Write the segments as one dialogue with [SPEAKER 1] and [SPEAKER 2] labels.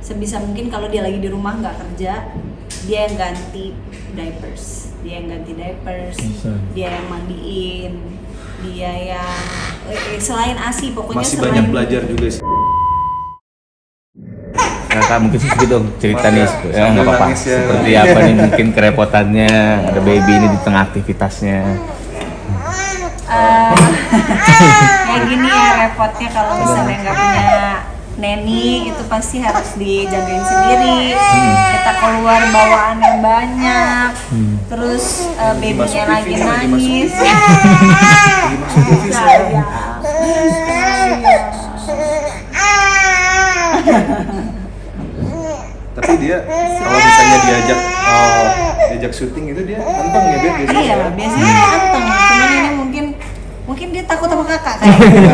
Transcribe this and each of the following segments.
[SPEAKER 1] sebisa mungkin kalau dia lagi di rumah nggak kerja, dia yang ganti diapers, dia yang mandiin, dia yang selain ASI pokoknya
[SPEAKER 2] masih
[SPEAKER 1] selain
[SPEAKER 2] banyak belajar juga sih.
[SPEAKER 3] Nah, Kak, mungkin segitu cerita nih, ya nggak apa-apa.
[SPEAKER 2] Nangis ya.
[SPEAKER 3] Seperti apa nih mungkin kerepotannya ada baby ini di tengah aktivitasnya.
[SPEAKER 1] kayak gini ya repotnya kalau misalnya nggak punya neni, itu pasti harus dijagain sendiri. Kita keluar bawaannya banyak, terus babynya lagi nangis.
[SPEAKER 2] Tapi dia kalau misalnya diajak syuting itu dia anteng ya Beb biasanya.
[SPEAKER 1] Iya, biasanya anteng. Cuman ini mungkin dia takut sama kakak kayaknya.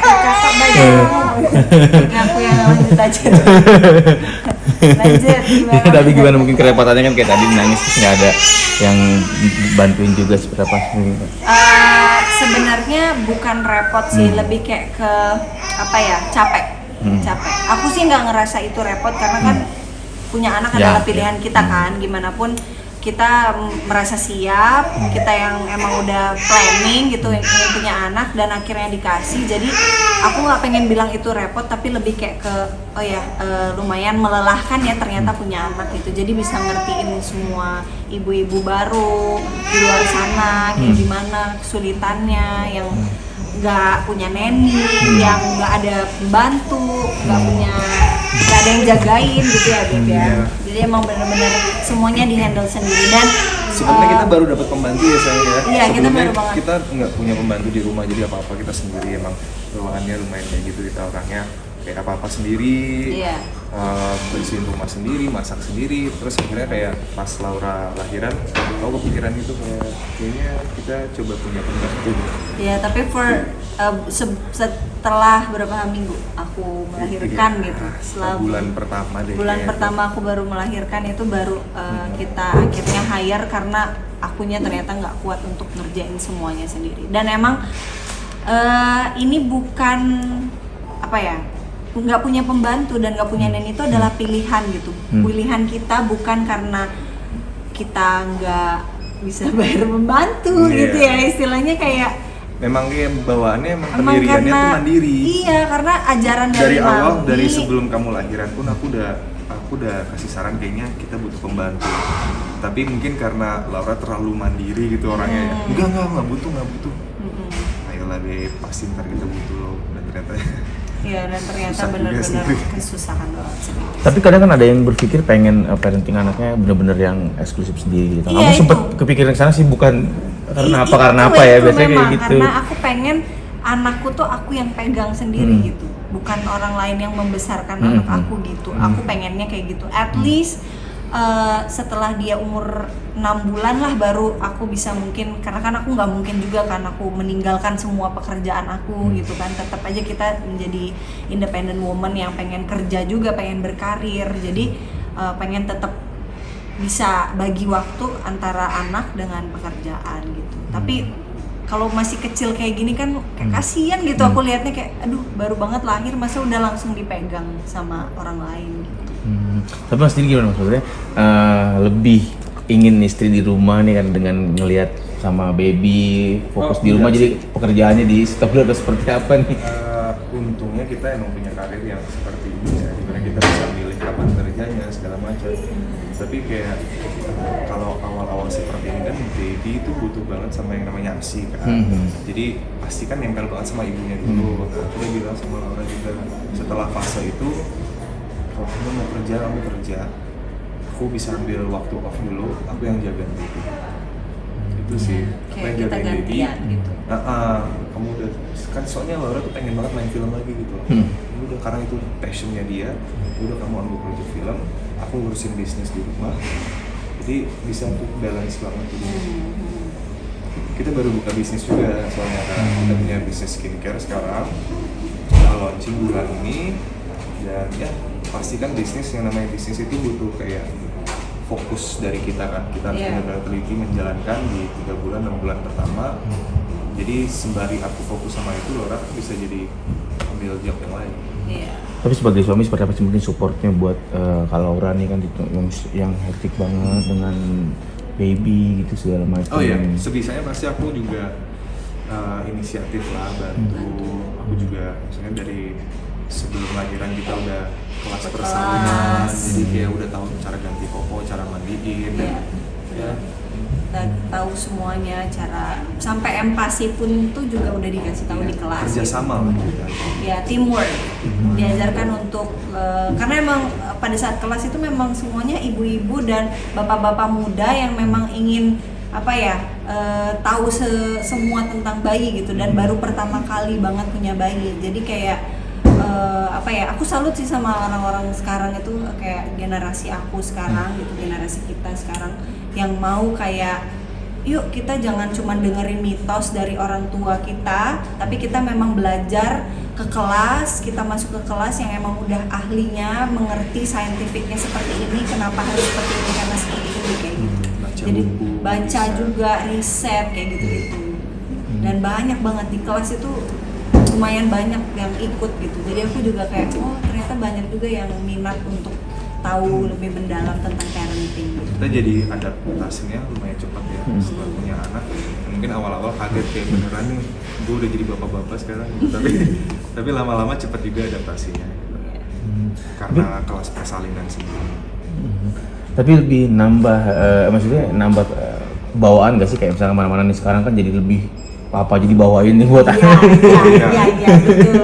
[SPEAKER 1] Kakak banyak aku yang lanjut aja. Lanjut gimana?
[SPEAKER 3] Tapi gimana mungkin kerepotannya kan kayak tadi nangis terus nggak ada yang bantuin juga seperti apa?
[SPEAKER 1] Sebenarnya bukan repot sih, lebih kayak ke apa ya, capek. Aku sih nggak ngerasa itu repot karena kan punya anak adalah pilihan kita kan, gimana pun kita merasa siap, kita yang emang udah planning gitu ingin punya anak dan akhirnya dikasih. Jadi aku nggak pengen bilang itu repot, tapi lebih kayak ke lumayan melelahkan ya ternyata punya anak gitu. Jadi bisa ngertiin semua ibu-ibu baru di luar sana kayak gimana kesulitannya, yang nggak punya neni, yang nggak ada pembantu, nggak ada yang jagain gitu ya Beb ya. Jadi emang bener-bener semuanya dihandle sendiri. Dan
[SPEAKER 2] sebenarnya kita baru dapat pembantu ya sayang ya.
[SPEAKER 1] Iya, kita baru banget.
[SPEAKER 2] Kita nggak punya pembantu di rumah, jadi apa-apa kita sendiri. Emang bawaannya lumayan kayak gitu, kita orangnya kayak apa-apa sendiri.
[SPEAKER 1] Iya.
[SPEAKER 2] Bersihin rumah sendiri, masak sendiri. Terus akhirnya kayak pas Laura lahiran, aku kepikiran gitu kayaknya kita coba punya pembantu.
[SPEAKER 1] Ya, tapi setelah berapa minggu aku melahirkan gitu. Setelah
[SPEAKER 2] bulan pertama deh.
[SPEAKER 1] Bulan pertama aku baru melahirkan itu baru kita akhirnya hire karena akunya ternyata nggak kuat untuk ngerjain semuanya sendiri. Dan emang ini bukan apa ya, nggak punya pembantu dan nggak punya neni itu adalah pilihan gitu. Pilihan kita bukan karena kita nggak bisa bayar pembantu gitu ya, istilahnya kayak
[SPEAKER 2] memang kayak bawaannya emang pendiriannya tuh mandiri.
[SPEAKER 1] Iya, karena ajaran
[SPEAKER 2] dari awal,
[SPEAKER 1] mami,
[SPEAKER 2] dari sebelum kamu lahiran pun aku udah kasih saran kayaknya kita butuh pembantu. Tapi mungkin karena Laura terlalu mandiri gitu orangnya. Enggak butuh. Ayolah deh, pasti ntar kita butuh loh. Dan ternyata
[SPEAKER 1] iya, dan ternyata benar-benar kesusahan banget sih.
[SPEAKER 3] Tapi kadang kan ada yang berpikir pengen parenting anaknya bener-bener yang eksklusif sendiri gitu.
[SPEAKER 1] Iya,
[SPEAKER 3] Kamu sempet kepikiran ke sana sih, bukan karena apa ya biasanya kayak gitu.
[SPEAKER 1] Karena aku pengen anakku tuh aku yang pegang sendiri gitu, bukan orang lain yang membesarkan anak aku gitu. Aku pengennya kayak gitu. At least setelah dia umur 6 bulan lah baru aku bisa mungkin, karena kan aku nggak mungkin juga kan aku meninggalkan semua pekerjaan aku gitu kan. Tetap aja kita menjadi independent woman yang pengen kerja juga, pengen berkarir. Jadi pengen tetap bisa bagi waktu antara anak dengan pekerjaan gitu. Tapi kalau masih kecil kayak gini kan kayak kasihan gitu, aku lihatnya kayak aduh baru banget lahir masa udah langsung dipegang sama orang lain gitu.
[SPEAKER 3] Tapi Mas Dini gimana maksudnya? Lebih ingin istri di rumah nih kan dengan ngelihat sama baby fokus di rumah, jadi pekerjaannya di stop dulu atau seperti apa nih?
[SPEAKER 2] Untungnya kita emang punya karir yang seperti ini ya, dimana kita bisa milih kapan kerjanya segala macam. Tapi kayak kalau awal-awal seperti ini kan baby itu butuh banget sama yang namanya ASI kan. Jadi pasti kan nempel banget sama ibunya dulu. Aku udah bilang sama Laura juga, setelah fase itu kalau kamu mau kerja, kamu kerja. Aku bisa ambil waktu off dulu, aku yang jaga baby. Itu sih, aku yang jaga baby.
[SPEAKER 1] Gitu.
[SPEAKER 2] Kamu udah kan soalnya Laura tuh pengen banget main film lagi gitu loh. Udah karena itu passionnya dia, udah kamu ambil project film, aku ngurusin bisnis di rumah. Jadi bisa untuk balance banget gitu. Kita baru buka bisnis juga soalnya kan kita punya bisnis skincare sekarang. Kita launching bulan ini dan ya pasti kan bisnis, yang namanya bisnis itu butuh kayak fokus dari kita kan. Kita harus benar-benar teliti menjalankan di 3 bulan, 6 bulan pertama. Jadi sembari aku fokus sama itu, Laura bisa jadi ambil job yang lain.
[SPEAKER 1] Iya.
[SPEAKER 3] Tapi sebagai suami seperti apa sih mungkin supportnya buat Kak Laura nih kan yang hektik banget dengan baby gitu segala macam.
[SPEAKER 2] Oh iya, sebisanya pasti aku juga inisiatif lah, bantu. Aku juga misalnya dari sebelum lahiran kita udah kelas persalinan, jadi kayak udah tahu cara ganti popok, cara mandiin, dan ya.
[SPEAKER 1] Dan tahu semuanya, cara sampai empati pun tuh juga udah dikasih tahu di kelas.
[SPEAKER 2] Kerjasama lah gitu.
[SPEAKER 1] Ya, teamwork. Diajarkan untuk karena emang pada saat kelas itu memang semuanya ibu-ibu dan bapak-bapak muda yang memang ingin tahu semua tentang bayi gitu, dan baru pertama kali banget punya bayi. Jadi kayak aku salut sih sama orang-orang sekarang itu, kayak generasi aku sekarang gitu, generasi kita sekarang yang mau kayak yuk kita jangan cuma dengerin mitos dari orang tua kita, tapi kita memang belajar ke kelas, kita masuk ke kelas yang emang udah ahlinya, mengerti saintifiknya seperti ini, kenapa harus seperti ini, karena seperti ini, kayak gitu. Jadi baca juga, riset kayak gitu-gitu. Dan banyak banget di kelas itu, lumayan banyak yang ikut gitu. Jadi aku juga kayak ternyata banyak juga yang minat untuk tahu lebih mendalam tentang parenting gitu.
[SPEAKER 2] Kita jadi adaptasinya lumayan cepat ya setelah punya anak. Mungkin awal-awal kaget kayak beneran nih gue udah jadi bapak-bapak sekarang gitu. tapi lama-lama cepat juga adaptasinya gitu. Karena kelas persalinan sendiri.
[SPEAKER 3] Tapi lebih nambah maksudnya nambah bawaan gak sih, kayak misalnya mana-mana nih sekarang kan jadi lebih apa jadi bawain nih buat
[SPEAKER 1] Iya,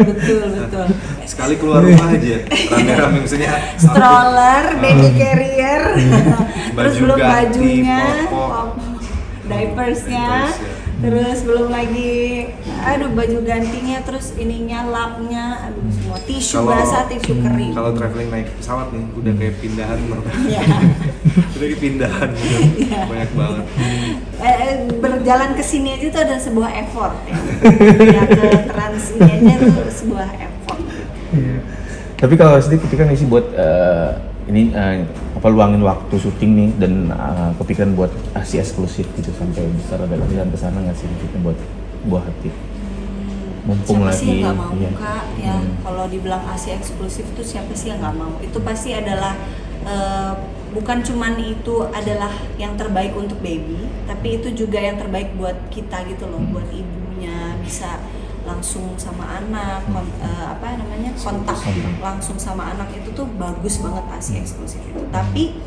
[SPEAKER 1] betul.
[SPEAKER 2] Sekali keluar rumah aja, rame-rame misalnya
[SPEAKER 1] stroller, baby carrier, terus
[SPEAKER 2] baju
[SPEAKER 1] belum
[SPEAKER 2] ganti,
[SPEAKER 1] bajunya,
[SPEAKER 2] popok,
[SPEAKER 1] diapersnya, terus belum lagi baju gantinya, terus ininya, lapnya, semua tisu basah, tisu kering.
[SPEAKER 2] Kalau traveling naik pesawat nih udah kayak pindahan
[SPEAKER 1] Iya.
[SPEAKER 2] udah kayak pindahan gitu. Banyak banget.
[SPEAKER 1] Berjalan ke sini aja tuh ada sebuah effort ya. Ya ke trans ini aja tuh sebuah effort.
[SPEAKER 3] Tapi kalau sedikit kan isi buat luangin waktu syuting nih dan kepikiran buat ASI eksklusif gitu sampai besar, ada latihan kesana nggak sih gitu buat buah hati? Mumpung
[SPEAKER 1] Siapa
[SPEAKER 3] lagi.
[SPEAKER 1] sih yang nggak mau
[SPEAKER 3] iya.
[SPEAKER 1] Kak? Ya kalau dibilang ASI eksklusif tuh siapa sih yang nggak mau? Itu pasti adalah bukan cuman itu adalah yang terbaik untuk baby, tapi itu juga yang terbaik buat kita gitu loh, buat ibunya bisa langsung sama anak, kontak langsung sama anak itu tuh bagus banget ASI eksklusif itu. Tapi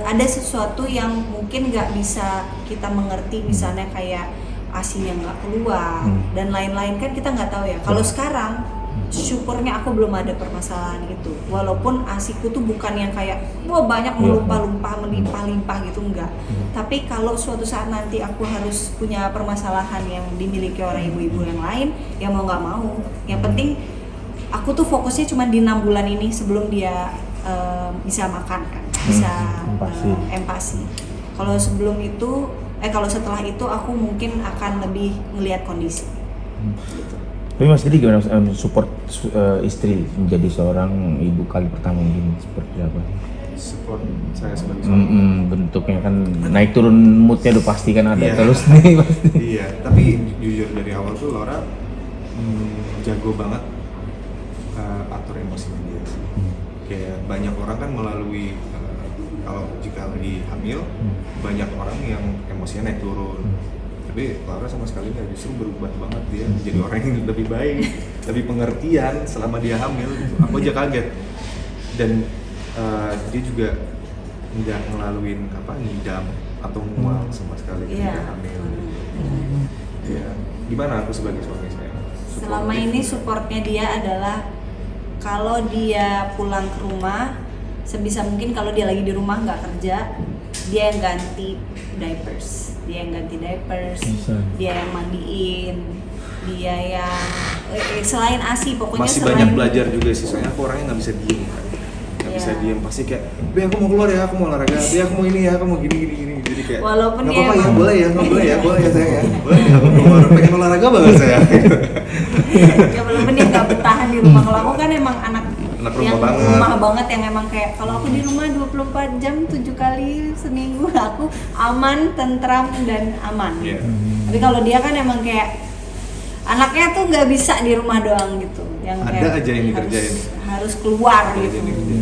[SPEAKER 1] ada sesuatu yang mungkin nggak bisa kita mengerti, misalnya kayak ASInya nggak keluar dan lain-lain, kan kita nggak tahu ya. Kalau sekarang syukurnya aku belum ada permasalahan itu, walaupun ASIku tuh bukan yang kayak banyak melimpah-limpah gitu, enggak. Tapi kalau suatu saat nanti aku harus punya permasalahan yang dimiliki oleh ibu-ibu yang lain, ya mau nggak mau, yang penting aku tuh fokusnya cuma di 6 bulan ini sebelum dia bisa makan kan, bisa empati. Kalau sebelum itu, kalau setelah itu aku mungkin akan lebih ngelihat kondisi. Gitu.
[SPEAKER 3] Tapi Mas Didi gimana support istri menjadi seorang ibu kali pertama ini seperti apa?
[SPEAKER 2] Support saya sebagai suami.
[SPEAKER 3] Bentuknya kan naik turun moodnya udah pasti kan ada terus nih pasti.
[SPEAKER 2] Iya, tapi jujur dari awal tuh Laura jago banget atur emosinya dia. Kayak banyak orang kan melalui kalau jika lagi hamil banyak orang yang emosinya naik turun. Tapi Laura sama sekali nggak, justru berubah banget, dia menjadi orang yang lebih baik, lebih pengertian selama dia hamil. Aku aja kaget. Dan dia juga nggak ngelaluin ngidam atau mual sama sekali ketika hamil. Ya, gimana aku sebagai suami saya?
[SPEAKER 1] Selama ini supportnya dia adalah kalau dia pulang ke rumah, sebisa mungkin kalau dia lagi di rumah nggak kerja, dia yang ganti diapers, dia yang mandiin, dia yang selain ASI pokoknya
[SPEAKER 2] masih
[SPEAKER 1] selain
[SPEAKER 2] banyak belajar juga sih, soalnya aku orangnya nggak bisa diem kan, nggak bisa diem, pasti kayak Be aku mau keluar ya, aku mau olahraga, Be aku mau ini ya, aku mau gini, jadi kayak
[SPEAKER 1] walaupun
[SPEAKER 2] nggak
[SPEAKER 1] dia
[SPEAKER 2] apa-apa ya, boleh ya sayang ya, boleh ya, aku keluar, pengen olahraga banget saya.
[SPEAKER 1] Ya walaupun dia nggak bertahan di rumah. Kalau aku kan emang anak yang rumah banget, yang emang kayak kalau aku di rumah 24 jam 7 kali seminggu aku aman, tentram dan aman. Tapi kalau dia kan emang kayak anaknya tuh nggak bisa di rumah doang gitu, yang
[SPEAKER 2] ada
[SPEAKER 1] kayak
[SPEAKER 2] aja yang dikerjain.
[SPEAKER 1] harus keluar
[SPEAKER 2] Iya,
[SPEAKER 1] gitu.
[SPEAKER 2] jadi gede.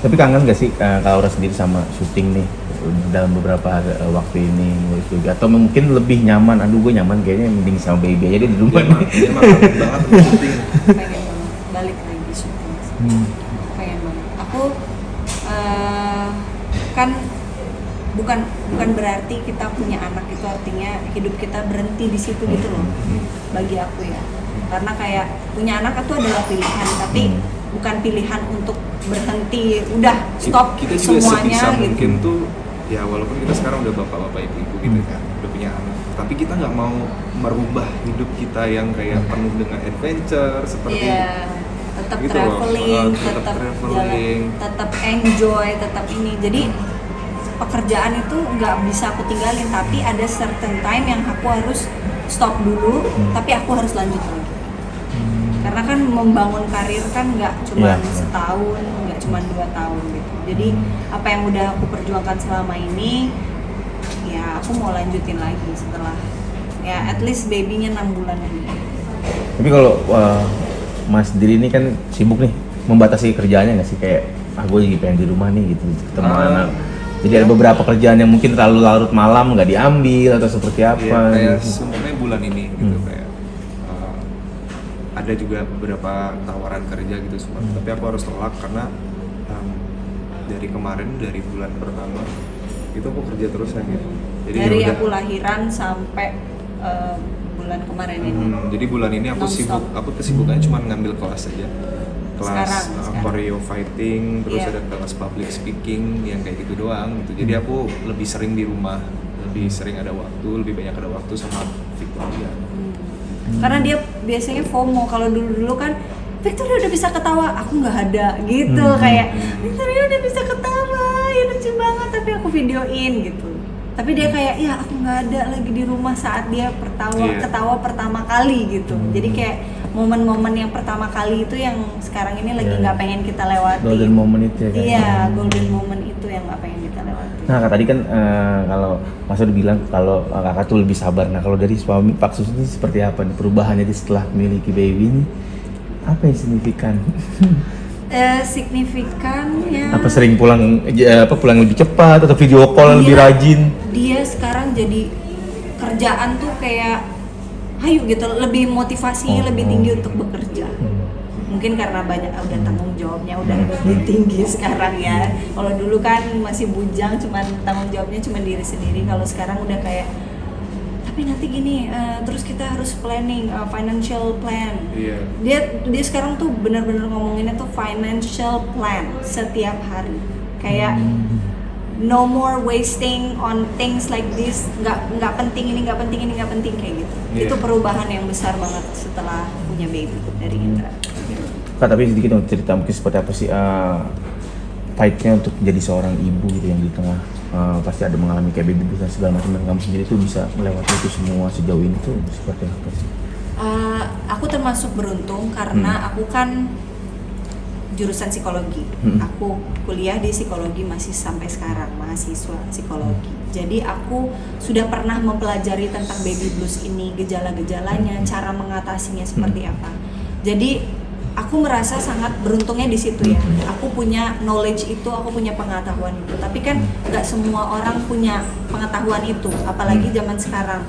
[SPEAKER 3] Tapi kangen gak sih Kak Aura sendiri sama syuting nih dalam beberapa waktu ini ngurus baby? Atau mungkin lebih nyaman, aduh gue nyaman kayaknya mending sama baby aja deh di rumah nih.
[SPEAKER 2] Dia mah kangen banget sama syuting.
[SPEAKER 1] Pengen banget balik lagi syuting. Pengen banget. Aku kan bukan berarti kita punya anak itu artinya hidup kita berhenti di situ gitu loh. Bagi aku ya. Karena kayak punya anak itu adalah pilihan, tapi bukan pilihan untuk berhenti udah stop
[SPEAKER 2] Kita juga
[SPEAKER 1] semuanya
[SPEAKER 2] sebisa
[SPEAKER 1] gitu.
[SPEAKER 2] mungkin tuh ya walaupun kita sekarang udah bapak-bapak ibu-ibu gitu kan, udah punya anak, tapi kita nggak mau merubah hidup kita yang kayak penuh dengan adventure seperti
[SPEAKER 1] Iya, tetap
[SPEAKER 2] gitu loh.
[SPEAKER 1] traveling,
[SPEAKER 2] Tetap
[SPEAKER 1] tetap
[SPEAKER 2] traveling.
[SPEAKER 1] jalan, tetap enjoy, tetap ini. Jadi pekerjaan itu nggak bisa aku tinggalin, tapi ada certain time yang aku harus stop dulu, tapi aku harus lanjut lagi. Karena kan membangun karir kan nggak cuma
[SPEAKER 3] Iya.
[SPEAKER 1] setahun, nggak cuma 2 tahun gitu. Jadi apa yang udah aku perjuangkan selama ini, ya aku mau lanjutin lagi setelah ya at least babynya 6 bulan dulu.
[SPEAKER 3] Tapi kalau Mas sendiri ini kan sibuk nih, membatasi kerjaannya nggak sih, kayak gue lagi pengen di rumah nih gitu ketemu anak. Jadi ada beberapa kerjaan yang mungkin terlalu larut malam nggak diambil atau seperti apa?
[SPEAKER 2] ya, kayak
[SPEAKER 3] gitu.
[SPEAKER 2] sebenarnya bulan ini gitu kayak ada juga beberapa tawaran kerja gitu semua, tapi aku harus tolak karena dari kemarin dari bulan pertama itu aku kerja terus aja gitu. Jadi
[SPEAKER 1] Dari
[SPEAKER 2] ya udah.
[SPEAKER 1] aku lahiran sampai bulan kemarin ini.
[SPEAKER 2] Jadi bulan ini aku
[SPEAKER 1] Non-stop.
[SPEAKER 2] sibuk, aku kesibukannya cuma ngambil kelas aja. Kelas
[SPEAKER 1] Sekarang.
[SPEAKER 2] choreo fighting, terus
[SPEAKER 1] Iya.
[SPEAKER 2] ada kelas public speaking yang kayak gitu doang gitu. Jadi aku lebih sering di rumah, lebih sering ada waktu, lebih banyak ada waktu sama Victoria.
[SPEAKER 1] Karena dia biasanya FOMO. Kalau dulu kan Victoria udah bisa ketawa, aku nggak ada gitu. Kayak Victoria udah bisa ketawa, ya lucu banget, tapi aku videoin gitu. Tapi dia kayak, ya aku nggak ada lagi di rumah saat dia
[SPEAKER 2] Iya.
[SPEAKER 1] ketawa pertama kali gitu. Jadi kayak momen-momen yang pertama kali itu yang sekarang ini lagi
[SPEAKER 3] Iya.
[SPEAKER 1] nggak pengen kita lewati.
[SPEAKER 3] Golden moment itu ya kan?
[SPEAKER 1] Iya, golden moment itu yang nggak pengen kita lewati.
[SPEAKER 3] Nah Kak, tadi kan kalau Mas udah bilang kalau kakak tuh lebih sabar. Nah kalau dari suami Pak Sus ini seperti apa nih perubahannya dia setelah memiliki baby ini? Apa yang signifikan?
[SPEAKER 1] Signifikannya
[SPEAKER 3] Apa sering pulang pulang lebih cepat atau video call lebih
[SPEAKER 1] Iya.
[SPEAKER 3] rajin?
[SPEAKER 1] Dia sekarang jadi kerjaan tuh kayak hayu gitu, lebih motivasinya lebih tinggi untuk bekerja. Mungkin karena banyak udah tanggung jawabnya udah lebih tinggi sekarang ya. Kalau dulu kan masih bujang, cuman tanggung jawabnya cuma diri sendiri. Kalau sekarang udah kayak tapi nanti gini, terus kita harus planning, financial plan.
[SPEAKER 2] Iya.
[SPEAKER 1] Dia sekarang tuh benar-benar ngomonginnya tuh financial plan setiap hari. Kayak no more wasting on things like this. Nggak penting ini, nggak penting ini, nggak penting kayak gitu.
[SPEAKER 2] Iya.
[SPEAKER 1] Itu perubahan yang besar banget setelah punya baby dari Indra.
[SPEAKER 3] Kak, tapi sedikit dong cerita mungkin seperti apa sih fight-nya untuk jadi seorang ibu gitu yang di tengah pasti ada mengalami kayak baby blues dan segala macam, dan kamu sendiri tuh bisa melewati itu semua sejauh ini tuh seperti apa sih?
[SPEAKER 1] Aku termasuk beruntung karena aku kan jurusan psikologi. Aku kuliah di psikologi masih sampai sekarang, mahasiswa psikologi. Jadi aku sudah pernah mempelajari tentang baby blues ini, gejala-gejalanya, cara mengatasinya seperti apa. Jadi aku merasa sangat beruntungnya di situ ya. Aku punya knowledge itu, aku punya pengetahuan itu. Tapi kan nggak semua orang punya pengetahuan itu. Apalagi zaman sekarang,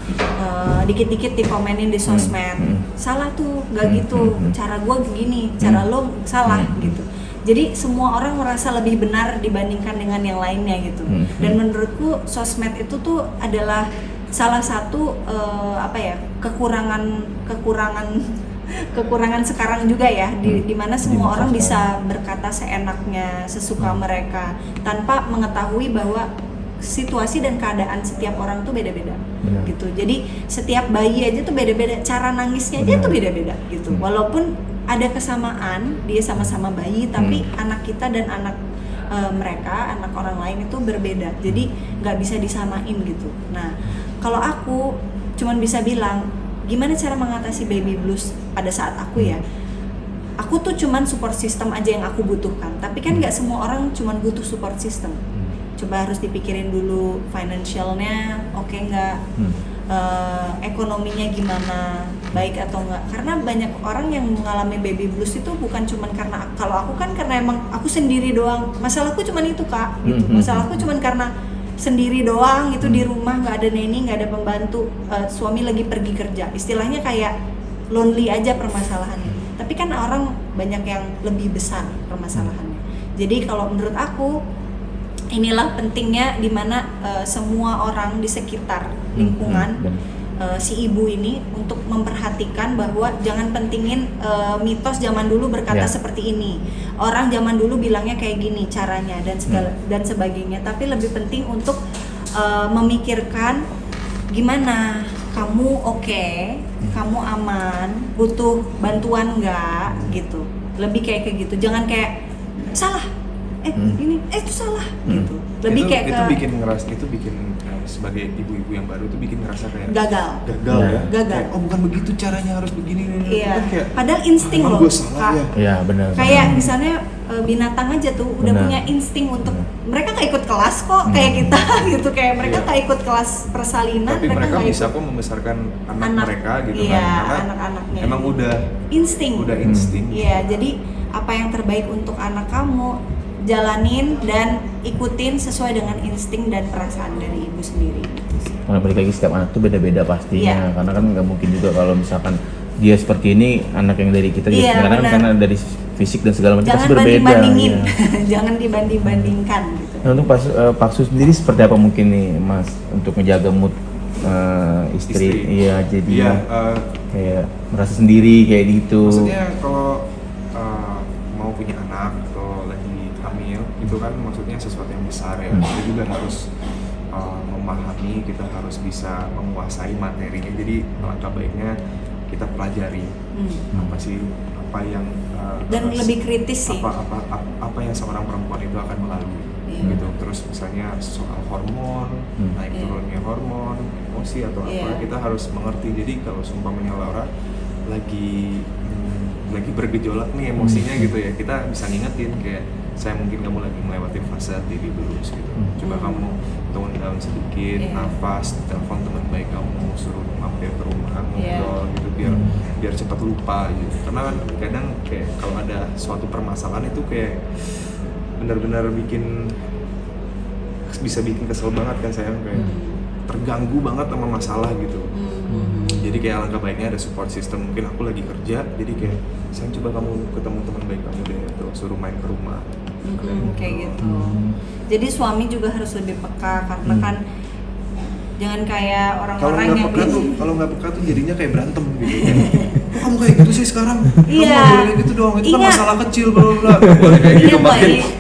[SPEAKER 1] dikit-dikit dikomenin di sosmed. Salah tuh, nggak gitu. Cara gua begini, cara lo salah gitu. Jadi semua orang merasa lebih benar dibandingkan dengan yang lainnya gitu. Dan menurutku sosmed itu tuh adalah salah satu kekurangan sekarang juga ya, di mana semua orang bisa berkata seenaknya, sesuka mereka tanpa mengetahui bahwa situasi dan keadaan setiap orang tuh beda-beda gitu. Jadi setiap bayi aja tuh beda-beda, cara nangisnya aja tuh beda-beda gitu. Walaupun ada kesamaan, dia sama-sama bayi, tapi anak kita dan anak mereka, anak orang lain itu berbeda. Jadi nggak bisa disamain gitu. Nah, kalau aku cuman bisa bilang gimana cara mengatasi baby blues pada saat aku ya. Aku tuh cuman support system aja yang aku butuhkan. Tapi kan nggak semua orang cuman butuh support system. Coba harus dipikirin dulu financialnya oke nggak, ekonominya gimana, baik atau enggak, karena banyak orang yang mengalami baby blues itu bukan cuman karena, kalau aku kan karena emang aku sendiri doang, masalahku cuman itu Kak gitu, masalahku cuman karena sendiri doang gitu di rumah, nggak ada neni, nggak ada pembantu, suami lagi pergi kerja, istilahnya kayak lonely aja permasalahannya. Tapi kan orang banyak yang lebih besar permasalahannya. Jadi kalau menurut aku inilah pentingnya dimana semua orang di sekitar lingkungan si ibu ini untuk memperhatikan bahwa jangan pentingin mitos zaman dulu berkata seperti ini, orang zaman dulu bilangnya kayak gini caranya dan segala dan sebagainya, tapi lebih penting untuk memikirkan gimana kamu kamu aman, butuh bantuan nggak gitu, lebih kayak gitu, jangan kayak salah ini itu salah gitu, lebih
[SPEAKER 2] itu,
[SPEAKER 1] kayak
[SPEAKER 2] itu bikin sebagai ibu-ibu yang baru itu bikin ngerasa kayak
[SPEAKER 1] gagal
[SPEAKER 2] ya.
[SPEAKER 1] Gagal.
[SPEAKER 2] Kayak, oh bukan begitu caranya, harus begini.
[SPEAKER 1] Iya.
[SPEAKER 2] Kan kayak,
[SPEAKER 1] Padahal insting loh.
[SPEAKER 2] gue salah
[SPEAKER 1] Kak.
[SPEAKER 2] ya.
[SPEAKER 3] Iya benar.
[SPEAKER 1] Kayak misalnya binatang aja tuh udah
[SPEAKER 3] Benar.
[SPEAKER 1] punya insting untuk mereka nggak ikut kelas kok kayak kita gitu, kayak mereka
[SPEAKER 2] Iya.
[SPEAKER 1] nggak ikut kelas persalinan,
[SPEAKER 2] Tapi mereka
[SPEAKER 1] nggak
[SPEAKER 2] bisa
[SPEAKER 1] ikut
[SPEAKER 2] kok membesarkan anak
[SPEAKER 1] anak,
[SPEAKER 2] mereka gitu
[SPEAKER 1] iya,
[SPEAKER 2] kan. Karena
[SPEAKER 1] anak-anaknya.
[SPEAKER 2] emang udah
[SPEAKER 1] insting.
[SPEAKER 2] insting.
[SPEAKER 1] Iya, jadi apa yang terbaik untuk anak kamu jalanin dan ikutin sesuai dengan insting dan perasaan dari ibu sendiri gitu sih.
[SPEAKER 3] Karena balik lagi setiap anak tuh beda-beda pastinya,
[SPEAKER 1] Iya.
[SPEAKER 3] karena kan nggak mungkin juga kalau misalkan dia seperti ini, anak yang dari kita
[SPEAKER 1] Iya,
[SPEAKER 3] juga
[SPEAKER 1] benar.
[SPEAKER 3] karena dari fisik dan segala macam
[SPEAKER 1] Jangan
[SPEAKER 3] pasti berbeda.
[SPEAKER 1] banding-bandingin,
[SPEAKER 3] Iya.
[SPEAKER 1] jangan dibanding-bandingkan gitu.
[SPEAKER 3] Nah, untuk Pak Sus sendiri seperti apa mungkin nih Mas untuk menjaga mood istri? Iya, jadi
[SPEAKER 2] Iya,
[SPEAKER 3] kayak merasa sendiri kayak gitu.
[SPEAKER 2] maksudnya kalau mau punya anak atau lagi hamil itu kan maksudnya sesuatu yang besar ya. Kita juga harus memahami, kita harus bisa menguasai materinya. Jadi alangkah baiknya kita pelajari apa sih, apa yang
[SPEAKER 1] Dan
[SPEAKER 2] harus-
[SPEAKER 1] lebih kritis sih.
[SPEAKER 2] apa yang seorang perempuan itu akan melalui gitu. Terus misalnya soal hormon, naik
[SPEAKER 1] Iya.
[SPEAKER 2] turunnya hormon, emosi atau apa,
[SPEAKER 1] Iya.
[SPEAKER 2] kita harus mengerti. Jadi kalau seumpamanya Laura lagi bergejolak nih emosinya gitu ya, kita bisa ngingetin kayak, saya mungkin kamu lagi melewati fase baby blues gitu. Coba kamu tone down sedikit,
[SPEAKER 1] Iya.
[SPEAKER 2] nafas, telepon teman baik kamu, suruh mampir ke rumah
[SPEAKER 1] Iya.
[SPEAKER 2] ngobrol gitu biar cepat lupa gitu. Karena kan kadang kayak kalau ada suatu permasalahan itu kayak benar-benar bisa bikin kesel banget kan, saya kayak terganggu banget sama masalah gitu. Jadi kayak alangkah baiknya ada support system. Mungkin aku lagi kerja, jadi kayak saya coba kamu ketemu teman baik kamu deh, atau suruh main ke rumah.
[SPEAKER 1] Kayak gitu. Jadi suami juga harus lebih peka karena kan jangan kayak
[SPEAKER 2] Kalau
[SPEAKER 1] orang-orang
[SPEAKER 2] nggak
[SPEAKER 1] yang
[SPEAKER 2] peka tuh jadinya kayak berantem gitu. Kok kamu kayak gitu sih sekarang? Kamu
[SPEAKER 1] Iya.
[SPEAKER 2] nggak boleh kayak gitu dong. Itu kan
[SPEAKER 1] Ingat.
[SPEAKER 2] masalah kecil, bla bla bla. Kayak gitu
[SPEAKER 1] Ingat Mbak,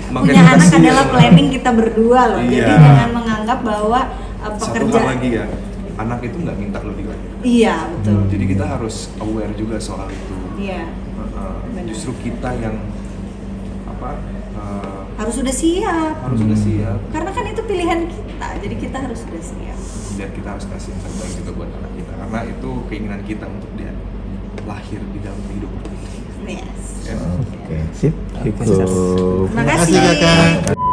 [SPEAKER 2] makin
[SPEAKER 1] punya anak
[SPEAKER 2] kasihan
[SPEAKER 1] adalah
[SPEAKER 2] malah.
[SPEAKER 1] planning kita berdua loh. Jadi
[SPEAKER 2] Iya.
[SPEAKER 1] jangan menganggap bahwa
[SPEAKER 2] Satu
[SPEAKER 1] pekerja.
[SPEAKER 2] hal lagi ya, anak itu nggak minta lebih lagi.
[SPEAKER 1] Iya betul.
[SPEAKER 2] Jadi kita harus aware juga soal itu.
[SPEAKER 1] Iya. Benar.
[SPEAKER 2] Justru kita yang
[SPEAKER 1] Harus sudah siap.
[SPEAKER 2] harus sudah siap.
[SPEAKER 1] Karena kan itu pilihan kita. Jadi kita harus sudah siap.
[SPEAKER 2] Dan kita harus kasih yang terbaik juga buat anak kita, karena itu keinginan kita untuk dia lahir di dalam kehidupan.
[SPEAKER 1] Yes.
[SPEAKER 2] Ya.
[SPEAKER 3] Oke, sip.
[SPEAKER 1] Terima kasih.
[SPEAKER 4] Kakak.